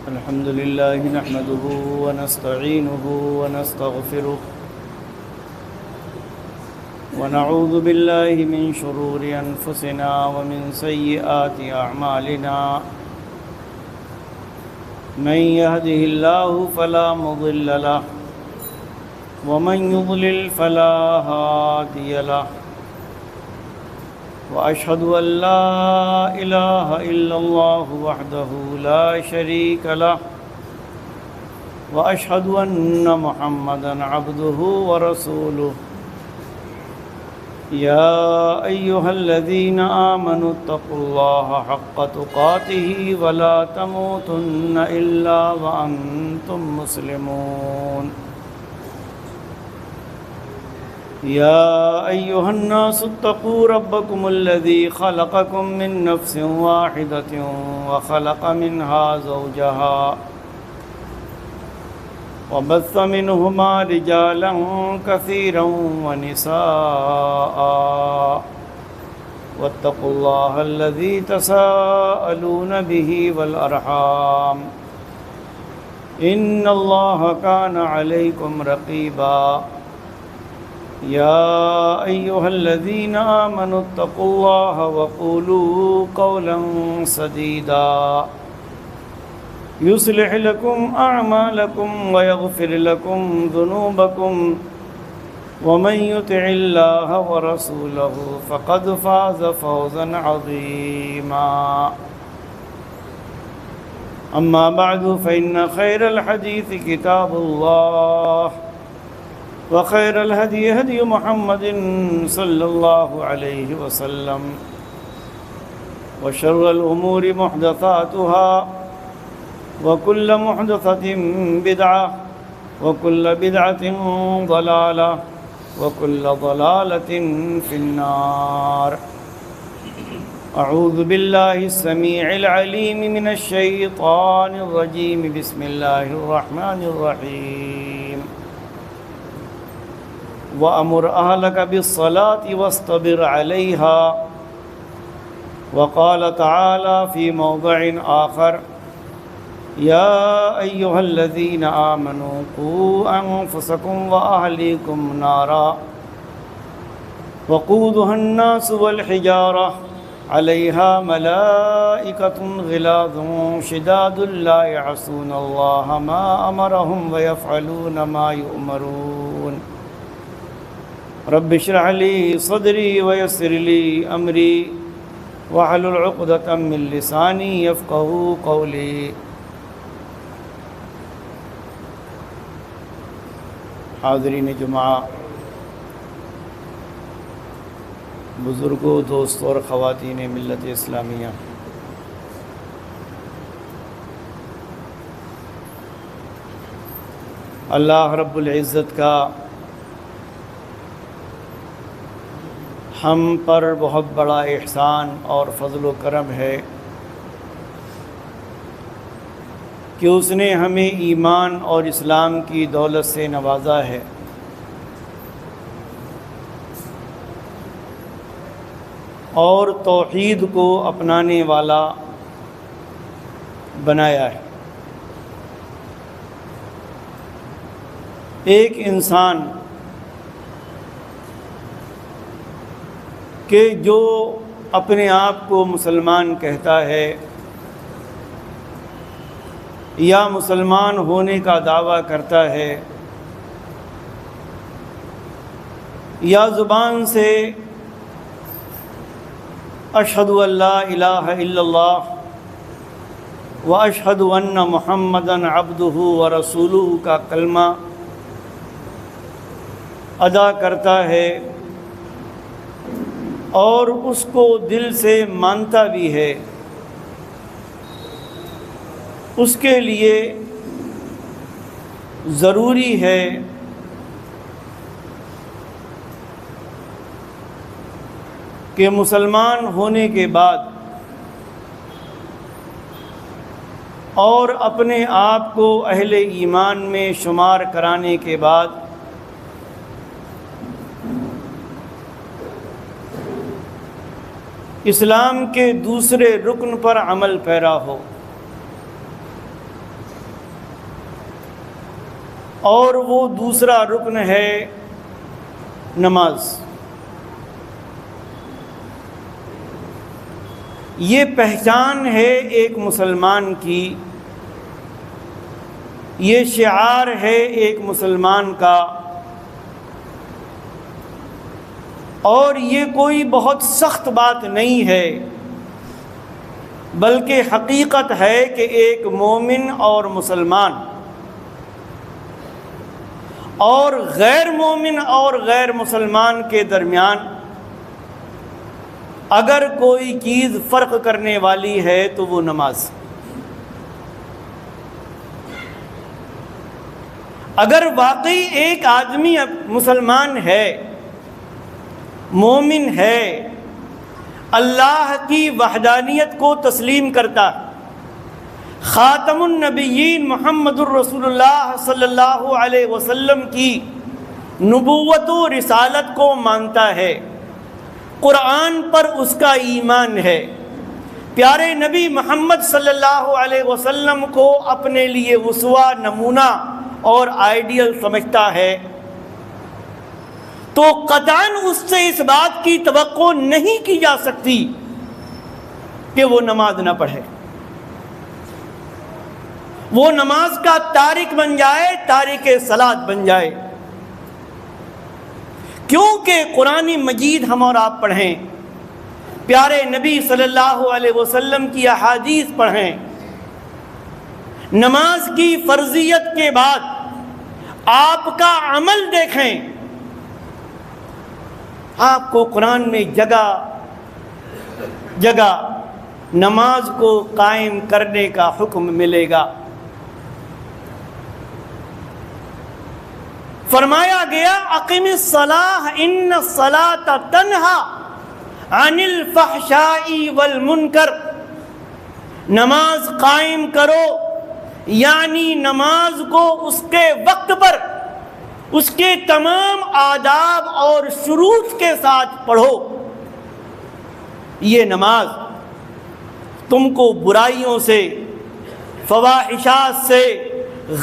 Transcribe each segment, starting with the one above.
الحمد لله نحمده ونستعينه ونستغفره ونعوذ بالله من شرور أنفسنا ومن سيئات أعمالنا من يهده الله فلا مضل له ومن يضلل فلا هادي له وأشهد أن لا إله إلا الله وحده لا شريك له وأشهد أن محمدًا عبده ورسوله يا أيها الذين آمنوا اتقوا الله حق تقاته ولا تموتن إلا وأنتم مسلمون يا أيها الناس اتقوا ربكم الذي خلقكم من نفس واحدة وخلق منها زوجها وبث منهما رجالا كثيرا ونساء واتقوا الله الذي تساءلون به والأرحام إن الله كان عليكم رقيبا يا أيها الذين آمنوا اتقوا الله وقولوا قولا سديدا يصلح لكم أعمالكم ويغفر لكم ذنوبكم ومن يطع الله ورسوله فقد فاز فوزا عظيما أما بعد فإن خير الحديث كتاب الله وخير الهدي هدي محمد صلى الله عليه وسلم وشر الأمور محدثاتها وكل محدثة بدعة وكل بدعة ضلالة وكل ضلالة في النار أعوذ بالله السميع العليم من الشيطان الرجيم بسم الله الرحمن الرحيم وأمر أهلك بالصلاة واصطبر عليها وقال تعالى في موضع آخر يا أيها الذين آمنوا قوا أنفسكم وأهليكم نارا وقودها الناس والحجارة عليها ملائكة غلاظ شداد لا يعصون الله ما أمرهم ويفعلون ما يؤمرون رب اشرح لي صدري ويسر لي أمري واحلل عقدة من لساني يفقهوا قولي حاضرین جمعہ، بزرگوں، دوستوں اور خواتین ملت اسلامیہ، اللہ رب العزت کا ہم پر بہت بڑا احسان اور فضل و کرم ہے کہ اس نے ہمیں ایمان اور اسلام کی دولت سے نوازا ہے، اور توحید کو اپنانے والا بنایا ہے۔ ایک انسان کہ جو اپنے آپ کو مسلمان کہتا ہے یا مسلمان ہونے کا دعویٰ کرتا ہے، یا زبان سے اشہد ان لا الہ الا اللہ و اشہد ان محمدًا عبدہ و رسولہ کا کلمہ ادا کرتا ہے اور اس کو دل سے مانتا بھی ہے، اس کے لیے ضروری ہے کہ مسلمان ہونے کے بعد اور اپنے آپ کو اہل ایمان میں شمار کرانے کے بعد اسلام کے دوسرے رکن پر عمل پیرا ہو۔ اور وہ دوسرا رکن ہے نماز۔ یہ پہچان ہے ایک مسلمان کی، یہ شعار ہے ایک مسلمان کا، اور یہ کوئی بہت سخت بات نہیں ہے، بلکہ حقیقت ہے کہ ایک مومن اور مسلمان اور غیر مومن اور غیر مسلمان کے درمیان اگر کوئی چیز فرق کرنے والی ہے تو وہ نماز۔ اگر واقعی ایک آدمی مسلمان ہے، مومن ہے، اللہ کی وحدانیت کو تسلیم کرتا، خاتم النبیین محمد الرسول اللہ صلی اللہ علیہ وسلم کی نبوت و رسالت کو مانتا ہے، قرآن پر اس کا ایمان ہے، پیارے نبی محمد صلی اللہ علیہ وسلم کو اپنے لیے اسوہ، نمونہ اور آئیڈیل سمجھتا ہے، تو قطعاً اس سے اس بات کی توقع نہیں کی جا سکتی کہ وہ نماز نہ پڑھے، وہ نماز کا تارک بن جائے، تارک صلاۃ بن جائے۔ کیونکہ قرآن مجید ہم اور آپ پڑھیں، پیارے نبی صلی اللہ علیہ وسلم کی احادیث پڑھیں، نماز کی فرضیت کے بعد آپ کا عمل دیکھیں، آپ کو قرآن میں جگہ جگہ نماز کو قائم کرنے کا حکم ملے گا۔ فرمایا گیا اقم الصلاۃ ان الصلاۃ تنہی عن الفحشاء والمنکر، نماز قائم کرو، یعنی نماز کو اس کے وقت پر، اس کے تمام آداب اور شروط کے ساتھ پڑھو۔ یہ نماز تم کو برائیوں سے، فواحشات سے،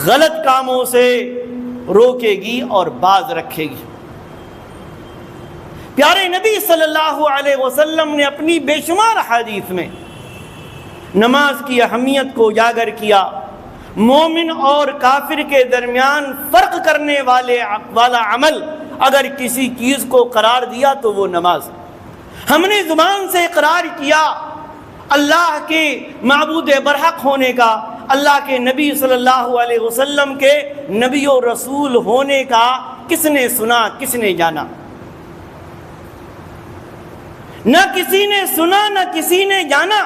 غلط کاموں سے روکے گی اور باز رکھے گی۔ پیارے نبی صلی اللہ علیہ وسلم نے اپنی بے شمار حدیث میں نماز کی اہمیت کو اجاگر کیا، مومن اور کافر کے درمیان فرق کرنے والا عمل اگر کسی چیز کو قرار دیا تو وہ نماز۔ ہم نے زبان سے اقرار کیا اللہ کے معبود برحق ہونے کا، اللہ کے نبی صلی اللہ علیہ وسلم کے نبی و رسول ہونے کا، کس نے سنا، کس نے جانا؟ نہ کسی نے سنا، نہ کسی نے جانا۔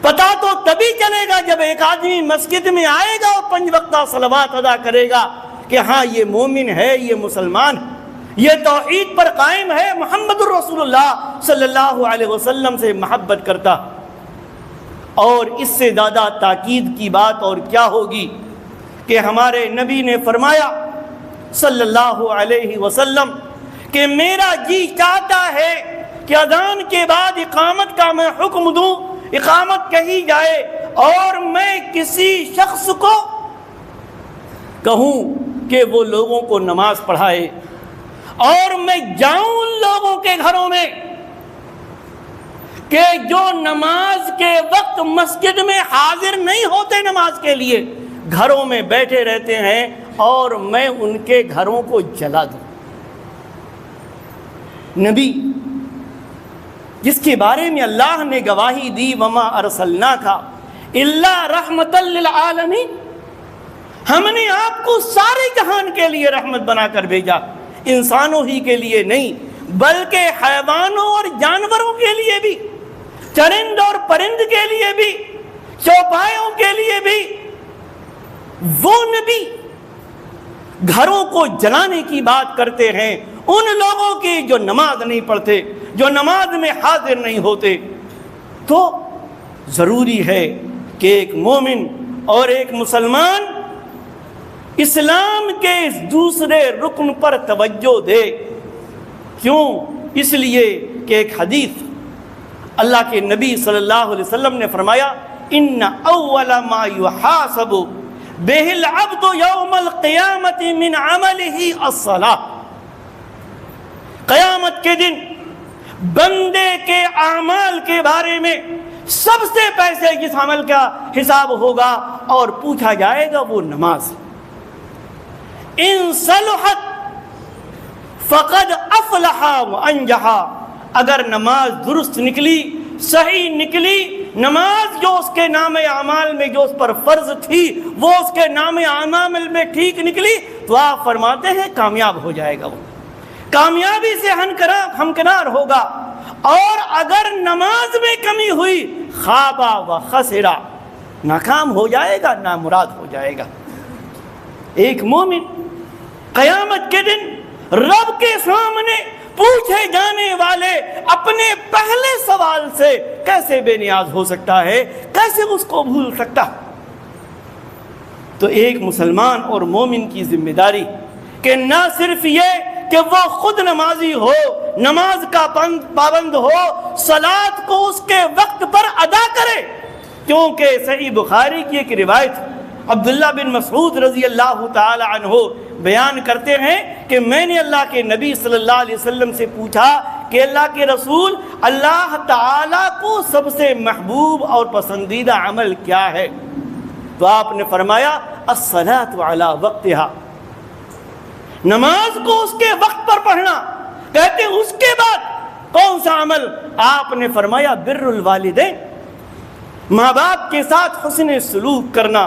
پتہ تو تبھی چلے گا جب ایک آدمی مسجد میں آئے گا اور 5 وقتہ صلوات ادا کرے گا کہ ہاں یہ مومن ہے، یہ مسلمان ہے، یہ توحید پر قائم ہے، محمد الرسول اللہ صلی اللہ علیہ وسلم سے محبت کرتا۔ اور اس سے زیادہ تاکید کی بات اور کیا ہوگی کہ ہمارے نبی نے فرمایا صلی اللہ علیہ وسلم کہ میرا جی چاہتا ہے کہ اذان کے بعد اقامت کا میں حکم دوں، اقامت کہی جائے اور میں کسی شخص کو کہوں کہ وہ لوگوں کو نماز پڑھائے، اور میں جاؤں ان لوگوں کے گھروں میں کہ جو نماز کے وقت مسجد میں حاضر نہیں ہوتے نماز کے لیے، گھروں میں بیٹھے رہتے ہیں، اور میں ان کے گھروں کو جلا دوں۔ نبی جس کے بارے میں اللہ نے گواہی دی وما ارسلناک الا رحمۃ للعالمین، ہم نے آپ کو سارے جہان کے لیے رحمت بنا کر بھیجا، انسانوں ہی کے لیے نہیں بلکہ حیوانوں اور جانوروں کے لیے بھی، چرند اور پرند کے لیے بھی، چوپایوں کے لیے بھی۔ وہ نبی گھروں کو جلانے کی بات کرتے ہیں ان لوگوں کی جو نماز نہیں پڑھتے، جو نماز میں حاضر نہیں ہوتے۔ تو ضروری ہے کہ ایک مومن اور ایک مسلمان اسلام کے اس دوسرے رکن پر توجہ دے۔ کیوں؟ اس لیے کہ ایک حدیث اللہ کے نبی صلی اللہ علیہ وسلم نے فرمایا ان اول ما یحاسب بہ العبد یوم القیامت من عملہ الصلاۃ، قیامت کے دن بندے کے اعمال کے بارے میں سب سے پہلے جس عمل کا حساب ہوگا اور پوچھا جائے گا وہ نماز۔ ان صلحت فقد افلح وانجح، اگر نماز درست نکلی، صحیح نکلی، نماز جو اس کے نام اعمال میں جو اس پر فرض تھی وہ اس کے نام اعمال میں ٹھیک نکلی، تو آپ فرماتے ہیں کامیاب ہو جائے گا، وہ کامیابی سے ہمکنار ہوگا۔ اور اگر نماز میں کمی ہوئی خابا و خسرا، ناکام ہو جائے گا، نامراد ہو جائے گا۔ ایک مومن قیامت کے دن رب کے سامنے پوچھے جانے والے اپنے پہلے سوال سے کیسے بے نیاز ہو سکتا ہے، کیسے اس کو بھول سکتا؟ تو ایک مسلمان اور مومن کی ذمہ داری کہ نہ صرف یہ کہ وہ خود نمازی ہو، نماز کا پابند ہو، صلاۃ کو اس کے وقت پر ادا کرے، کیونکہ صحیح بخاری کی ایک روایت عبداللہ بن مسعود رضی اللہ تعالی عنہ بیان کرتے ہیں کہ میں نے اللہ کے نبی صلی اللہ علیہ وسلم سے پوچھا کہ اللہ کے رسول، اللہ تعالیٰ کو سب سے محبوب اور پسندیدہ عمل کیا ہے؟ تو آپ نے فرمایا الصلاۃ علی وقتہا، نماز کو اس کے وقت پر پڑھنا۔ کہتے ہیں اس کے بعد کون سا عمل؟ آپ نے فرمایا بر الوالدین، ماں باپ کے ساتھ حسن سلوک کرنا۔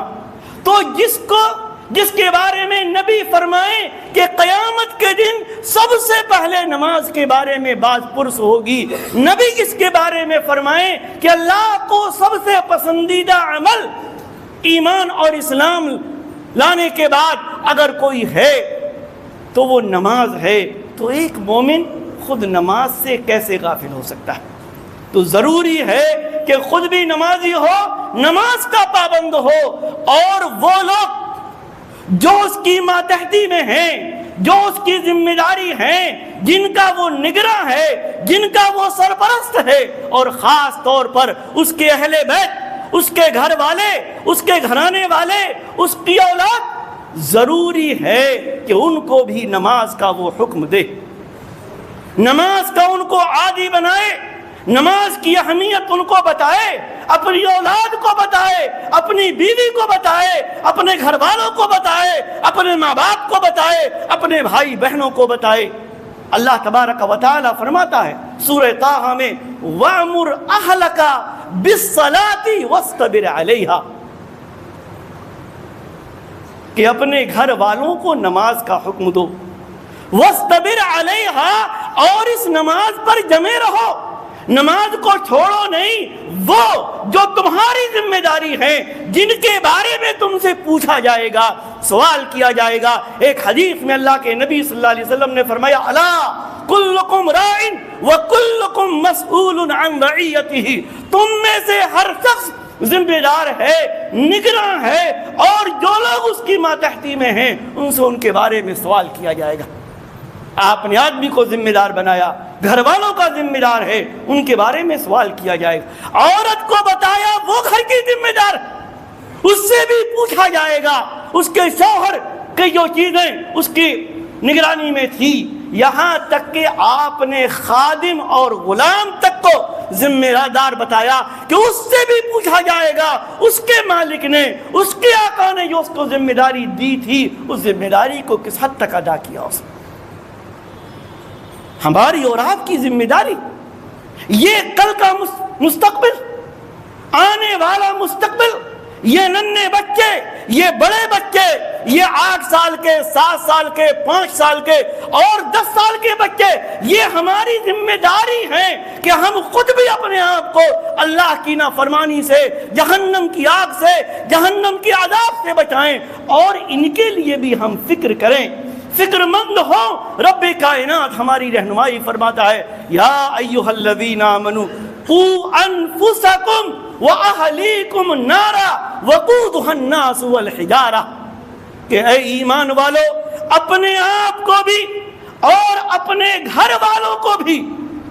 تو جس کے بارے میں نبی فرمائے کہ قیامت کے دن سب سے پہلے نماز کے بارے میں بات پرس ہوگی، نبی اس کے بارے میں فرمائے کہ اللہ کو سب سے پسندیدہ عمل ایمان اور اسلام لانے کے بعد اگر کوئی ہے تو وہ نماز ہے، تو ایک مومن خود نماز سے کیسے غافل ہو سکتا ہے؟ تو ضروری ہے کہ خود بھی نمازی ہو، نماز کا پابند ہو، اور وہ لوگ جو اس کی ماتحتی میں ہیں، جو اس کی ذمہ داری ہیں، جن کا وہ نگراں ہے، جن کا وہ سرپرست ہے، اور خاص طور پر اس کے اہل بیت، اس کے گھر والے، اس کے گھرانے والے، اس کی اولاد، ضروری ہے کہ ان کو بھی نماز کا وہ حکم دے، نماز کا ان کو عادی بنائے، نماز کی اہمیت ان کو بتائے، اپنی اولاد کو بتائے، اپنی بیوی کو بتائے، اپنے گھر والوں کو بتائے، اپنے ماں باپ کو بتائے، اپنے بھائی بہنوں کو بتائے۔ اللہ تبارک و تعالی فرماتا ہے سورہ طٰہٰ میں وَأْمُرْ أَهْلَكَ بِالصَّلَاةِ وَاصْطَبِرْ عَلَيْهَا، کہ اپنے گھر والوں کو نماز کا حکم دو، وَاصْطَبِرْ عَلَيْهَا، اور اس نماز پر جمے رہو، نماز کو چھوڑو نہیں۔ وہ جو تمہاری ذمہ داری ہے، جن کے بارے میں تم سے پوچھا جائے گا، سوال کیا جائے گا۔ ایک حدیث میں اللہ کے نبی صلی اللہ علیہ وسلم نے فرمایا الا کلکم راع وکلکم مسئول عن رعیتہ، تم میں سے ہر شخص ذمہ دار ہے، نگراں ہے، اور جو لوگ اس کی ماتحتی میں ہیں ان سے ان کے بارے میں سوال کیا جائے گا۔ آپ نے آدمی کو ذمہ دار بنایا، گھر والوں کا ذمہ دار ہے، ان کے بارے میں سوال کیا جائے گا۔ عورت کو بتایا وہ گھر کی ذمہ دار، اس سے بھی پوچھا جائے گا، اس کے شوہر کی جو چیزیں اس کی نگرانی میں تھی، یہاں تک کہ آپ نے خادم اور غلام تک کو ذمہ دار بتایا کہ اس سے بھی پوچھا جائے گا، اس کے مالک نے، اس کے آقا نے جو اس کو ذمہ داری دی تھی، اس ذمہ داری کو کس حد تک ادا کیا اس نے۔ ہماری اور آپ کی ذمہ داری، یہ کل کا مستقبل، آنے والا مستقبل، یہ ننھے بچے، یہ بڑے بچے، یہ 8 سال کے، 7 سال کے، 5 سال کے اور 10 سال کے بچے، یہ ہماری ذمہ داری ہے کہ ہم خود بھی اپنے آپ کو اللہ کی نافرمانی سے، جہنم کی آگ سے، جہنم کی عذاب سے بچائیں، اور ان کے لیے بھی ہم فکر کریں، فکر مند ہو۔ رب کائنات ہماری رہنمائی فرماتا ہے یا ایھا الذین آمنوا قوا انفسکم واہلیکم نارا وقودھا الناس والحجارہ، کہ اے ایمان والو، اپنے آپ کو بھی اور اپنے گھر والوں کو بھی،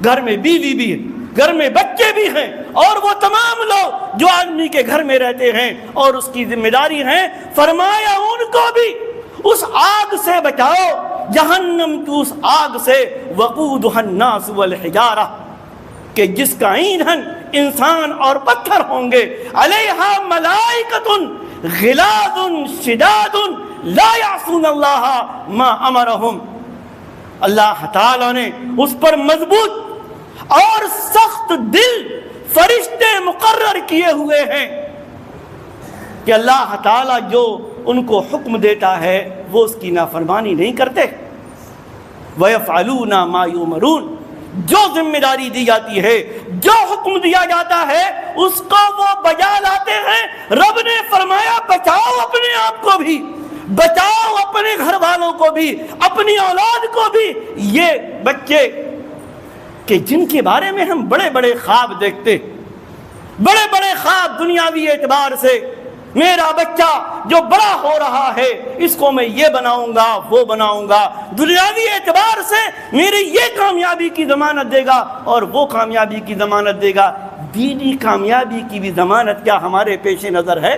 گھر میں بیوی بھی ہے، گھر میں بچے بھی ہیں، اور وہ تمام لوگ جو آدمی کے گھر میں رہتے ہیں اور اس کی ذمہ داری ہیں، فرمایا ان کو بھی اس آگ سے بچاؤ، جہنم کی اس آگ سے، وقودها الناس والحجارہ، کہ جس کا ایندھن انسان اور پتھر ہوں گے، علیہا ملائکۃ غلاظ شداد لا یعصون اللہ ما امرہم، اللہ تعالیٰ نے اس پر مضبوط اور سخت دل فرشتے مقرر کیے ہوئے ہیں کہ اللہ تعالیٰ جو ان کو حکم دیتا ہے وہ اس کی نافرمانی نہیں کرتے۔ وَيَفْعَلُونَ مَا يُؤْمَرُونَ، جو ذمہ داری دی جاتی ہے، جو حکم دیا جاتا ہے اس کو وہ بجا لاتے ہیں۔ رب نے فرمایا بچاؤ اپنے آپ کو بھی، بچاؤ اپنے گھر والوں کو بھی، اپنی اولاد کو بھی۔ یہ بچے کہ جن کے بارے میں ہم بڑے بڑے خواب دیکھتے، بڑے بڑے خواب دنیاوی اعتبار سے، میرا بچہ جو بڑا ہو رہا ہے اس کو میں یہ بناؤں گا وہ بناؤں گا، دنیاوی اعتبار سے میری یہ کامیابی کی ضمانت دے گا اور وہ کامیابی کی ضمانت دے گا، دینی کامیابی کی بھی ضمانت کیا ہمارے پیش نظر ہے؟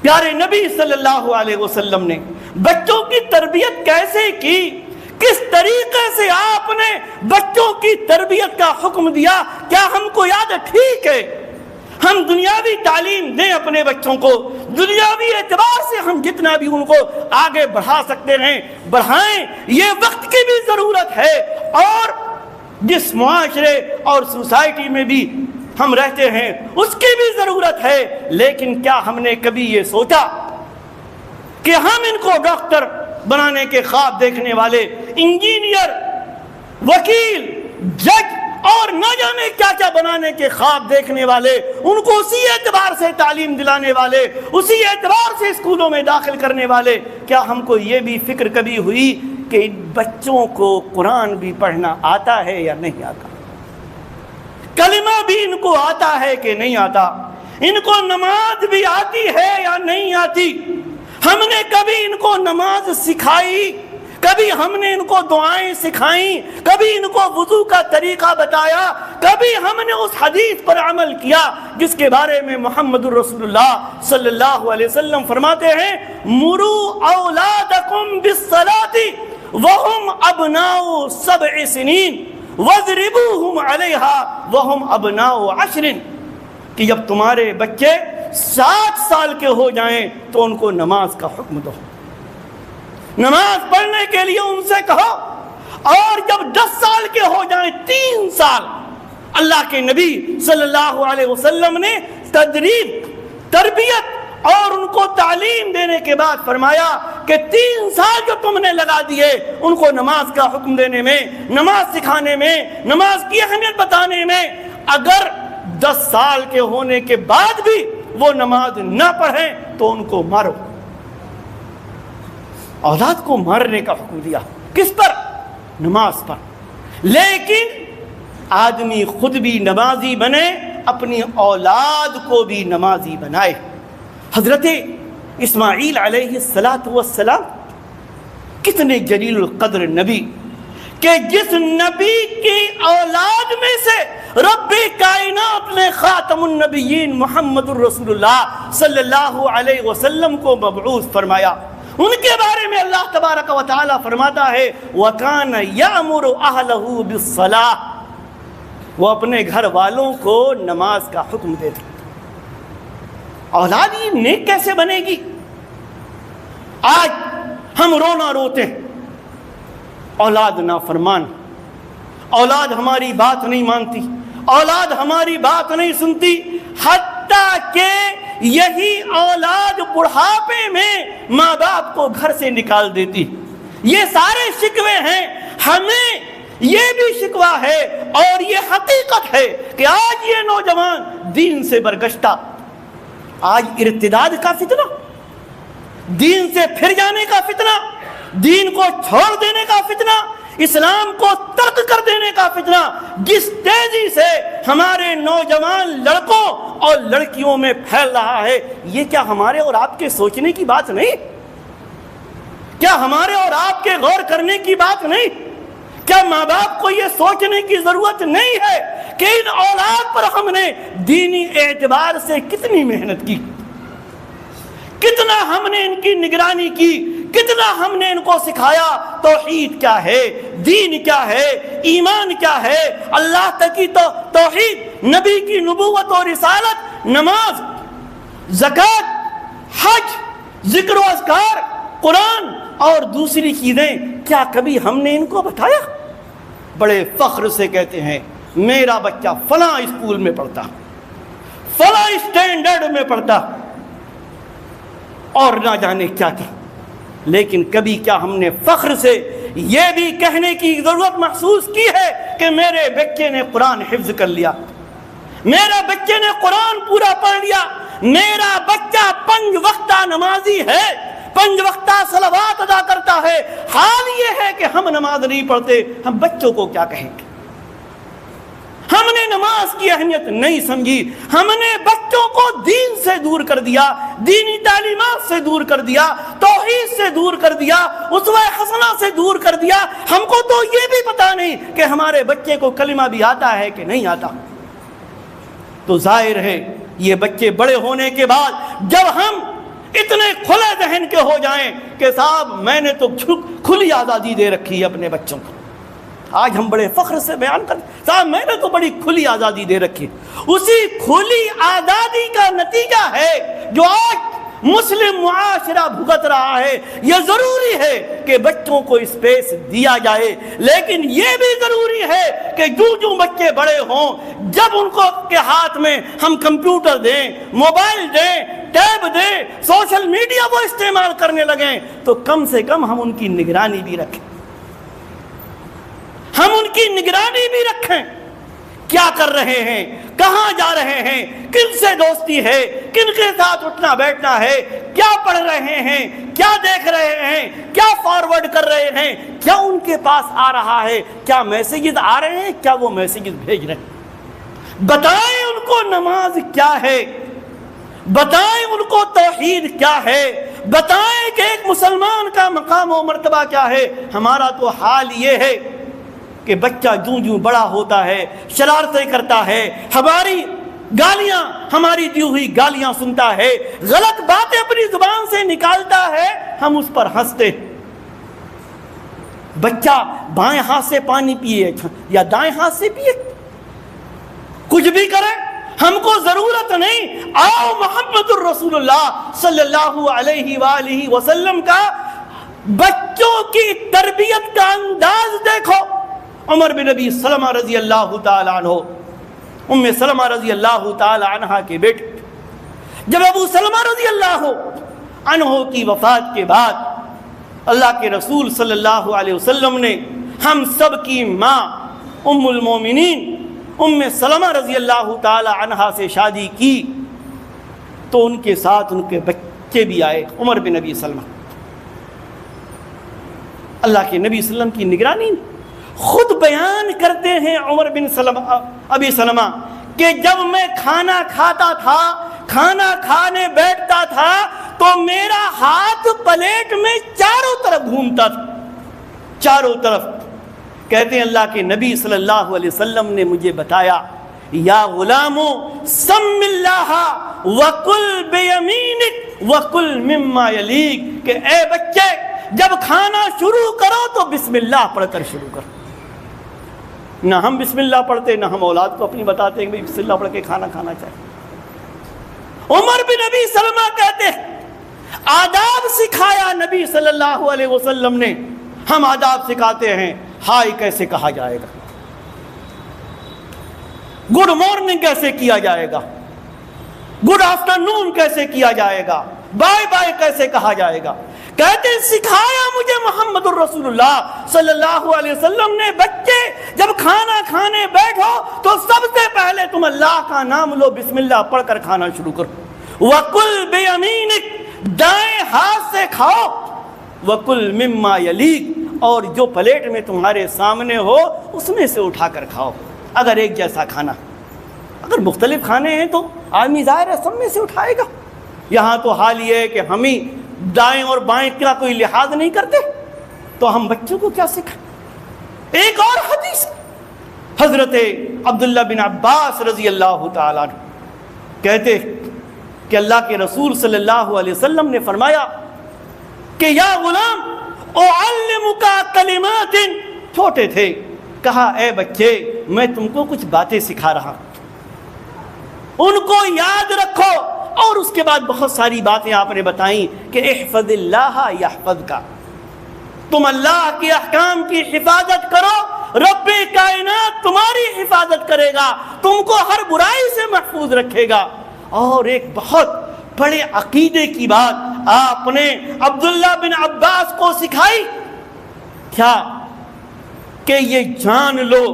پیارے نبی صلی اللہ علیہ وسلم نے بچوں کی تربیت کیسے کی، کس طریقے سے آپ نے بچوں کی تربیت کا حکم دیا؟ کیا ہم کو یاد ہے؟ ٹھیک ہے ہم دنیاوی تعلیم دیں اپنے بچوں کو، دنیاوی اعتبار سے ہم جتنا بھی ان کو آگے بڑھا سکتے ہیں بڑھائیں، یہ وقت کی بھی ضرورت ہے، اور جس معاشرے اور سوسائٹی میں بھی ہم رہتے ہیں اس کی بھی ضرورت ہے۔ لیکن کیا ہم نے کبھی یہ سوچا کہ ہم ان کو ڈاکٹر بنانے کے خواب دیکھنے والے، انجینئر، وکیل، جج اور نہ جانے کیا کیا بنانے کے خواب دیکھنے والے، ان کو اسی اعتبار سے تعلیم دلانے والے، اسی اعتبار سے اسکولوں میں داخل کرنے والے، کیا ہم کو یہ بھی فکر کبھی ہوئی کہ ان بچوں کو قرآن بھی پڑھنا آتا ہے یا نہیں آتا؟ کلمہ بھی ان کو آتا ہے کہ نہیں آتا؟ ان کو نماز بھی آتی ہے یا نہیں آتی؟ ہم نے کبھی ان کو نماز سکھائی؟ کبھی ہم نے ان کو دعائیں سکھائیں؟ کبھی ان کو وضو کا طریقہ بتایا؟ کبھی ہم نے اس حدیث پر عمل کیا جس کے بارے میں محمد رسول اللہ صلی اللہ علیہ وسلم فرماتے ہیں مروا اولادکم بالصلاۃ وہم ابناء 7 سنین واضربوہم علیہا وہم ابناء 10، کہ جب تمہارے بچے 7 سال کے ہو جائیں تو ان کو نماز کا حکم دو، نماز پڑھنے کے لیے ان سے کہو، اور جب 10 سال کے ہو جائیں 3 سال، اللہ کے نبی صلی اللہ علیہ وسلم نے تدریب، تربیت اور ان کو تعلیم دینے کے بعد فرمایا کہ 3 سال جو تم نے لگا دیے ان کو نماز کا حکم دینے میں، نماز سکھانے میں، نماز کی اہمیت بتانے میں، اگر 10 سال کے ہونے کے بعد بھی وہ نماز نہ پڑھیں تو ان کو مارو۔ اولاد کو مارنے کا حکم دیا، کس پر؟ نماز پر۔ لیکن آدمی خود بھی نمازی بنے، اپنی اولاد کو بھی نمازی بنائے۔ حضرت اسماعیل علیہ السلام کتنے جلیل القدر نبی، کہ جس نبی کی اولاد میں سے رب کائنات نے خاتم النبیین محمد الرسول اللہ صلی اللہ علیہ وسلم کو مبعوث فرمایا، ان کے بارے میں اللہ تبارک و تعالی فرماتا ہے وَكَانَ يَأْمُرُ أَهْلَهُ بِالصَّلَاةِ، وہ اپنے گھر والوں کو نماز کا حکم دیتے۔ اولاد یہ نیک کیسے بنے گی؟ آج ہم رونا روتے ہیں، اولاد نافرمان، اولاد ہماری بات نہیں مانتی، اولاد ہماری بات نہیں سنتی، حتیٰ کہ یہی اولاد بڑھاپے میں ماں باپ کو گھر سے نکال دیتی۔ یہ سارے شکوے ہیں، ہمیں یہ بھی شکوہ ہے اور یہ حقیقت ہے کہ آج یہ نوجوان دین سے برگشتہ، آج ارتداد کا فتنہ، دین سے پھر جانے کا فتنہ، دین کو چھوڑ دینے کا فتنہ، اسلام کو ترک کر دینے کا فتنہ جس تیزی سے ہمارے نوجوان لڑکوں اور لڑکیوں میں پھیل رہا ہے، یہ کیا ہمارے اور آپ کے سوچنے کی بات نہیں؟ کیا ہمارے اور آپ کے غور کرنے کی بات نہیں؟ کیا ماں باپ کو یہ سوچنے کی ضرورت نہیں ہے کہ ان اولاد پر ہم نے دینی اعتبار سے کتنی محنت کی، کتنا ہم نے ان کی نگرانی کی، کتنا ہم نے ان کو سکھایا توحید کیا ہے، دین کیا ہے، ایمان کیا ہے، اللہ تک کی توحید، نبی کی نبوت اور رسالت، نماز، زکوٰۃ، حج، ذکر و اذکار، قرآن اور دوسری چیزیں، کیا کبھی ہم نے ان کو بتایا؟ بڑے فخر سے کہتے ہیں میرا بچہ فلاں اسکول میں پڑھتا، فلاں اسٹینڈرڈ میں پڑھتا، اور نہ جانے کیا کیا۔ لیکن کبھی کیا ہم نے فخر سے یہ بھی کہنے کی ضرورت محسوس کی ہے کہ میرے بچے نے قرآن حفظ کر لیا، میرا بچے نے قرآن پورا پڑھ لیا، میرا بچہ 5 وقتہ نمازی ہے، 5 وقتہ صلوات ادا کرتا ہے؟ حال یہ ہے کہ ہم نماز نہیں پڑھتے، ہم بچوں کو کیا کہیں گے؟ ہم نے نماز کی اہمیت نہیں سمجھی، ہم نے بچوں کو دین سے دور کر دیا، دینی تعلیمات سے دور کر دیا، توحید سے دور کر دیا، اسوہ حسنہ سے دور کر دیا۔ ہم کو تو یہ بھی پتا نہیں کہ ہمارے بچے کو کلمہ بھی آتا ہے کہ نہیں آتا۔ تو ظاہر ہے یہ بچے بڑے ہونے کے بعد جب ہم اتنے کھلے ذہن کے ہو جائیں کہ صاحب میں نے تو کھلی آزادی دے رکھی ہے اپنے بچوں کو، آج ہم بڑے فخر سے بیان کرتے صاحب میں نے تو بڑی کھلی آزادی دے رکھی، اسی کھلی آزادی کا نتیجہ ہے جو آج مسلم معاشرہ بھگت رہا ہے۔ یہ ضروری ہے کہ بچوں کو اسپیس دیا جائے، لیکن یہ بھی ضروری ہے کہ جو بچے بڑے ہوں، جب ان کو کے ہاتھ میں ہم کمپیوٹر دیں، موبائل دیں، ٹیب دیں، سوشل میڈیا وہ استعمال کرنے لگیں، تو کم سے کم ہم ان کی نگرانی بھی رکھیں، ہم ان کی نگرانی بھی رکھیں، کیا کر رہے ہیں، کہاں جا رہے ہیں، کن سے دوستی ہے، کن کے ساتھ اٹھنا بیٹھنا ہے، کیا پڑھ رہے ہیں، کیا دیکھ رہے ہیں، کیا فارورڈ کر رہے ہیں، کیا ان کے پاس آ رہا ہے، کیا میسیجز آ رہے ہیں، کیا وہ میسیجز بھیج رہے ہیں۔ بتائیں ان کو نماز کیا ہے، بتائیں ان کو توحید کیا ہے، بتائیں کہ ایک مسلمان کا مقام و مرتبہ کیا ہے۔ ہمارا تو حال یہ ہے کہ بچہ جوں بڑا ہوتا ہے شرارتیں کرتا ہے، ہماری گالیاں، ہماری دی ہوئی گالیاں سنتا ہے، غلط باتیں اپنی زبان سے نکالتا ہے، ہم اس پر ہنستے۔ بچہ بائیں ہاتھ سے پانی پیے یا دائیں ہاتھ سے پیے، کچھ بھی کرے، ہم کو ضرورت نہیں۔ آؤ محمد الرسول اللہ صلی اللہ علیہ وآلہ وسلم کا بچوں کی تربیت کا انداز دیکھو۔ عمر بن ابی سلمہ رضی اللہ تعالیٰ عنہ، ام سلمہ رضی اللہ تعالیٰ عنہ کے بیٹے، جب ابو سلمہ رضی اللہ عنہ کی وفات کے بعد اللہ کے رسول صلی اللہ علیہ وسلم نے ہم سب کی ماں ام المومنین ام سلمہ رضی اللہ تعالیٰ عنہ سے شادی کی، تو ان کے ساتھ ان کے بچے بھی آئے، عمر بن ابی سلمہ۔ اللہ کے نبی صلی اللہ علیہ وسلم کی نگرانی خود بیان کرتے ہیں عمر بن ابی سلمہ کہ جب میں کھانا کھاتا تھا، کھانا کھانے بیٹھتا تھا تو میرا ہاتھ پلیٹ میں چاروں طرف گھومتا تھا، چاروں طرف۔ کہتے ہیں اللہ کے نبی صلی اللہ علیہ وسلم نے مجھے بتایا، یا غلامو سم اللہ وکل بیمینک وکل مما یلیک، کہ اے بچے جب کھانا شروع کرو تو بسم اللہ پڑھ کر شروع کرو۔ نہ ہم بسم اللہ پڑھتے، نہ ہم اولاد کو اپنی بتاتے ہیں کہ بسم اللہ پڑھ کے کھانا کھانا چاہیے۔ عمر بن ابی سلمہ کہتے ہیں آداب سکھایا نبی صلی اللہ علیہ وسلم نے، ہم آداب سکھاتے ہیں، ہائے کیسے کہا جائے گا، گڈ مارننگ کیسے کیا جائے گا، گڈ آفٹرنون کیسے کیا جائے گا، بائے بائے کیسے کہا جائے گا۔ کہتے ہیں سکھایا مجھے محمد الرسول اللہ صلی اللہ علیہ وسلم نے، بچے جب کھانا کھانے بیٹھو تو سب سے پہلے تم اللہ کا نام لو، بسم اللہ پڑھ کر کھانا شروع کرو۔ وَكُلْ بِيَمِينِكَ، دائیں ہاتھ سے کھاؤ، وَكُلْ مِمَّا يَلِيكَ، اور جو پلیٹ میں تمہارے سامنے ہو اس میں سے اٹھا کر کھاؤ۔ اگر ایک جیسا کھانا، اگر مختلف کھانے ہیں تو آدمی ظاہر ہے سب میں سے اٹھائے گا۔ یہاں تو حال یہ ہے کہ ہم ہی دائیں اور بائیں کا کوئی لحاظ نہیں کرتے، تو ہم بچوں کو کیا سکھائیں؟ ایک اور حدیث حضرت عبداللہ بن عباس رضی اللہ تعالیٰ عنہ کہتے کہ اللہ کے رسول صلی اللہ علیہ وسلم نے فرمایا کہ یا غلام اعلمک کلمات، چھوٹے تھے، کہا اے بچے میں تم کو کچھ باتیں سکھا رہا ہوں، ان کو یاد رکھو۔ اور اس کے بعد بہت ساری باتیں آپ نے بتائیں کہ احفظ اللہ یحفظک، تم اللہ کے احکام کی حفاظت کرو، رب کائنات تمہاری حفاظت کرے گا، تم کو ہر برائی سے محفوظ رکھے گا۔ اور ایک بہت بڑے عقیدے کی بات آپ نے عبداللہ بن عباس کو سکھائی، کیا کہ یہ جان لو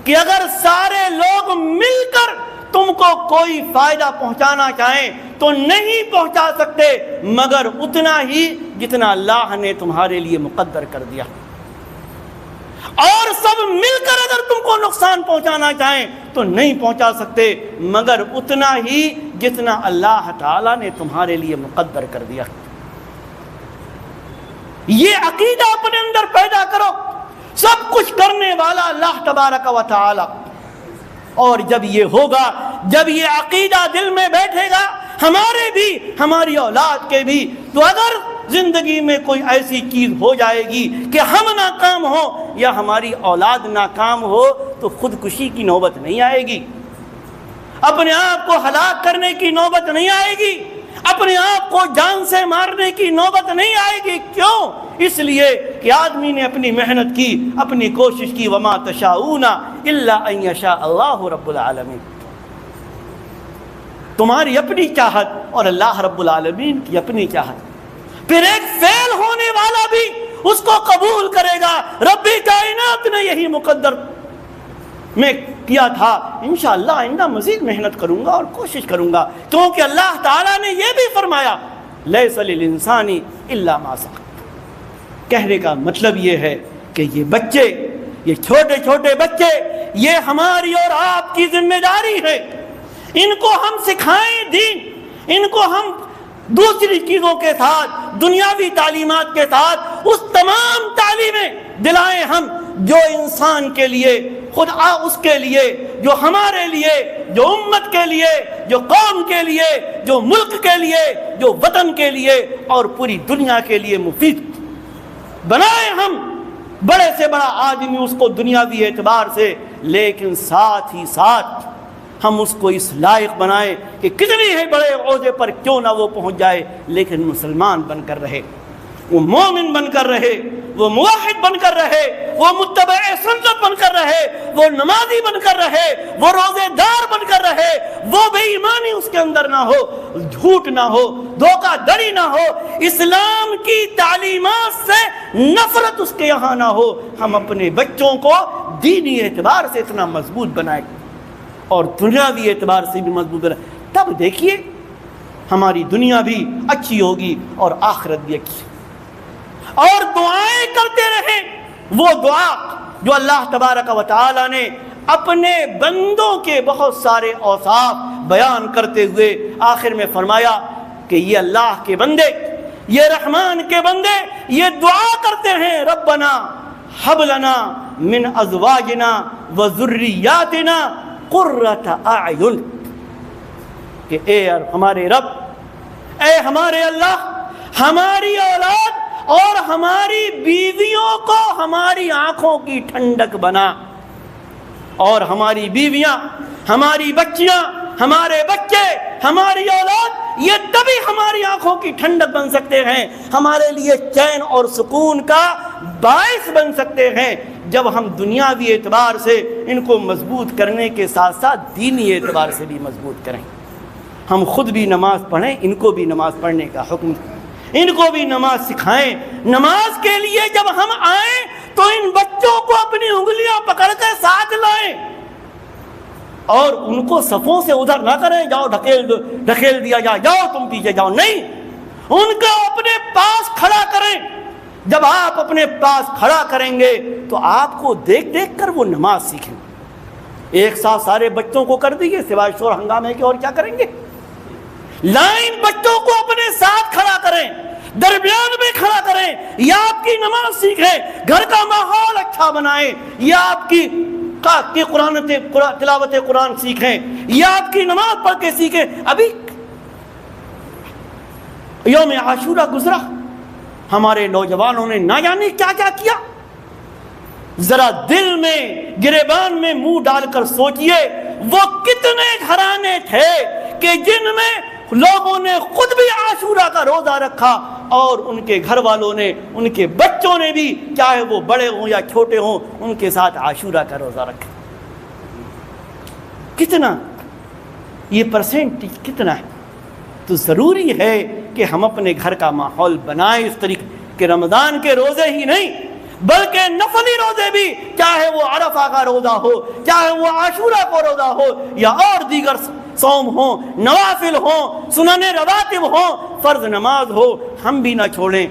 کہ اگر سارے لوگ مل کر تم کو کوئی فائدہ پہنچانا چاہیں تو نہیں پہنچا سکتے مگر اتنا ہی جتنا اللہ نے تمہارے لیے مقدر کر دیا، اور سب مل کر اگر تم کو نقصان پہنچانا چاہیں تو نہیں پہنچا سکتے مگر اتنا ہی جتنا اللہ تعالیٰ نے تمہارے لیے مقدر کر دیا۔ یہ عقیدہ اپنے اندر پیدا کرو، سب کچھ کرنے والا اللہ تبارک و تعالی۔ اور جب یہ ہوگا، جب یہ عقیدہ دل میں بیٹھے گا ہمارے بھی، ہماری اولاد کے بھی، تو اگر زندگی میں کوئی ایسی چیز ہو جائے گی کہ ہم ناکام ہو یا ہماری اولاد ناکام ہو تو خودکشی کی نوبت نہیں آئے گی، اپنے آپ کو ہلاک کرنے کی نوبت نہیں آئے گی، اپنے آپ کو جان سے مارنے کی نوبت نہیں آئے گی۔ کیوں؟ اس لیے کہ آدمی نے اپنی محنت کی، اپنی کوشش کی، وما تشاؤون الا ان یشاء اللہ رب العالمین، تمہاری اپنی چاہت اور اللہ رب العالمین کی اپنی چاہت۔ پھر ایک فیل ہونے والا بھی اس کو قبول کرے گا، رب کائنات نے یہی مقدر میں کیا تھا، انشاءاللہ آئندہ مزید محنت کروں گا اور کوشش کروں گا، کیونکہ اللہ تعالیٰ نے یہ بھی فرمایا لیس للانسان الا ما سعى۔ کہنے کا مطلب یہ ہے کہ یہ بچے، یہ چھوٹے چھوٹے بچے، یہ ہماری اور آپ کی ذمہ داری ہے، ان کو ہم سکھائیں دین، ان کو ہم دوسری چیزوں کے ساتھ، دنیاوی تعلیمات کے ساتھ اس تمام تعلیمیں دلائیں ہم جو انسان کے لیے، خدا اس کے لیے، جو ہمارے لیے، جو امت کے لیے، جو قوم کے لیے، جو ملک کے لیے، جو وطن کے لیے اور پوری دنیا کے لیے مفید بنائیں ہم بڑے سے بڑا آدمی اس کو دنیاوی اعتبار سے، لیکن ساتھ ہی ساتھ ہم اس کو اس لائق بنائیں کہ کتنی ہی بڑے عہدے پر کیوں نہ وہ پہنچ جائے لیکن مسلمان بن کر رہے، وہ مومن بن کر رہے، وہ موحد بن کر رہے، وہ متبع سنت بن کر رہے، وہ نمازی بن کر رہے، وہ روزے دار بن کر رہے، وہ بے ایمانی اس کے اندر نہ ہو، جھوٹ نہ ہو، دھوکہ دڑی نہ ہو، اسلام کی تعلیمات سے نفرت اس کے یہاں نہ ہو۔ ہم اپنے بچوں کو دینی اعتبار سے اتنا مضبوط بنائیں اور دنیاوی اعتبار سے بھی مضبوط بنائیں، تب دیکھیے ہماری دنیا بھی اچھی ہوگی اور آخرت بھی اچھی۔ اور دعائیں کرتے رہیں، وہ دعا جو اللہ تبارک و تعالی نے اپنے بندوں کے بہت سارے اوصاف بیان کرتے ہوئے آخر میں فرمایا کہ یہ اللہ کے بندے، یہ رحمان کے بندے یہ دعا کرتے ہیں، ربنا ہب لنا من ازواجنا وذریاتنا قرۃ اعین، کہ اے ہمارے رب، اے ہمارے اللہ، ہماری اولاد اور ہماری بیویوں کو ہماری آنکھوں کی ٹھنڈک بنا، اور ہماری بیویاں، ہماری بچیاں، ہمارے بچے، ہماری اولاد یہ تبھی ہماری آنکھوں کی ٹھنڈک بن سکتے ہیں، ہمارے لیے چین اور سکون کا باعث بن سکتے ہیں جب ہم دنیاوی اعتبار سے ان کو مضبوط کرنے کے ساتھ ساتھ دینی اعتبار سے بھی مضبوط کریں۔ ہم خود بھی نماز پڑھیں، ان کو بھی نماز پڑھنے کا حکم، ان کو بھی نماز سکھائیں۔ نماز کے لیے جب ہم آئیں تو ان بچوں کو اپنی انگلیاں پکڑ کر ساتھ لائیں اور ان کو صفوں سے ادھر نہ کریں، جاؤ ڈھکیل دیا جائے، جاؤ تم پیچھے جاؤ، نہیں، ان کو اپنے پاس کھڑا کریں۔ جب آپ اپنے پاس کھڑا کریں گے تو آپ کو دیکھ دیکھ کر وہ نماز سیکھیں۔ ایک ساتھ سارے بچوں کو کر دیجیے سوائے شور ہنگامے کے، اور کیا کریں گے؟ لائن بچوں کو اپنے ساتھ کھڑا کریں، درمیان میں کھڑا کریں، یا آپ کی نماز سیکھیں، گھر کا ماحول اچھا بنائیں، یا آپ کی کہ تلاوت قرآن سیکھیں یا آپ کی نماز پڑھ کے سیکھیں. ابھی یوم عاشورہ گزرا، ہمارے نوجوانوں نے نہ جانے کیا کیا کیا. ذرا دل میں گریبان میں منہ ڈال کر سوچئے وہ کتنے گھرانے تھے کہ جن میں لوگوں نے خود بھی عاشورہ کا روزہ رکھا اور ان کے گھر والوں نے، ان کے بچوں نے بھی، چاہے وہ بڑے ہوں یا چھوٹے ہوں، ان کے ساتھ عاشورہ کا روزہ رکھا. کتنا یہ پرسنٹ کتنا ہے؟ تو ضروری ہے کہ ہم اپنے گھر کا ماحول بنائیں اس طریقے کہ رمضان کے روزے ہی نہیں بلکہ نفلی روزے بھی، چاہے وہ عرفہ کا روزہ ہو، چاہے وہ عاشورہ کا روزہ ہو یا اور دیگر صوم ہوں، نوافل ہوں، سنن رواتب ہوں، فرض نماز ہو، ہم بھی نہ چھوڑیں،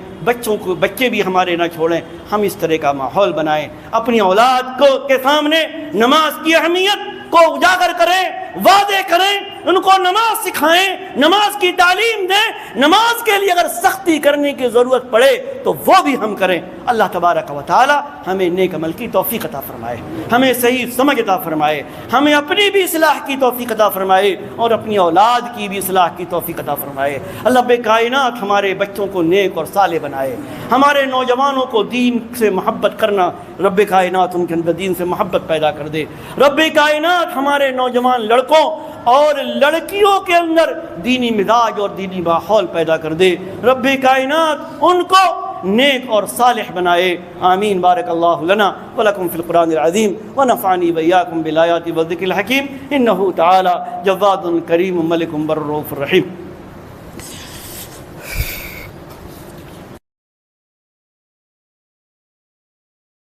بچے بھی ہمارے نہ چھوڑیں. ہم اس طرح کا ماحول بنائیں، اپنی اولاد کے سامنے نماز کی اہمیت کو اجاگر کریں، واضح کریں، ان کو نماز سکھائیں، نماز کی تعلیم دیں. نماز کے لیے اگر سختی کرنے کی ضرورت پڑے تو وہ بھی ہم کریں. اللہ تبارک و تعالی ہمیں نیک عمل کی توفیق عطا فرمائے، ہمیں صحیح سمجھ عطا فرمائے، ہمیں اپنی بھی اصلاح کی توفیق عطا فرمائے اور اپنی اولاد کی بھی اصلاح کی توفیق عطا فرمائے. اللہ رب کائنات ہمارے بچوں کو نیک اور صالح بنائے، ہمارے نوجوانوں کو دین سے محبت کرنا، رب کائنات ان کے اندر دین سے محبت پیدا کر دے. رب کائنات ہمارے نوجوان لڑکوں اور لڑکیوں کے اندر دینی مزاج اور دینی ماحول پیدا کر دے. رب کائنات ان کو نیک اور صالح بنائے. آمین. بارک اللہ لنا ولکم فی القرآن العظیم ونفعنی وإیاکم بالآیات والذکر الحکیم. انہ تعالی جواد کریم ملک بر رؤوف رحیم.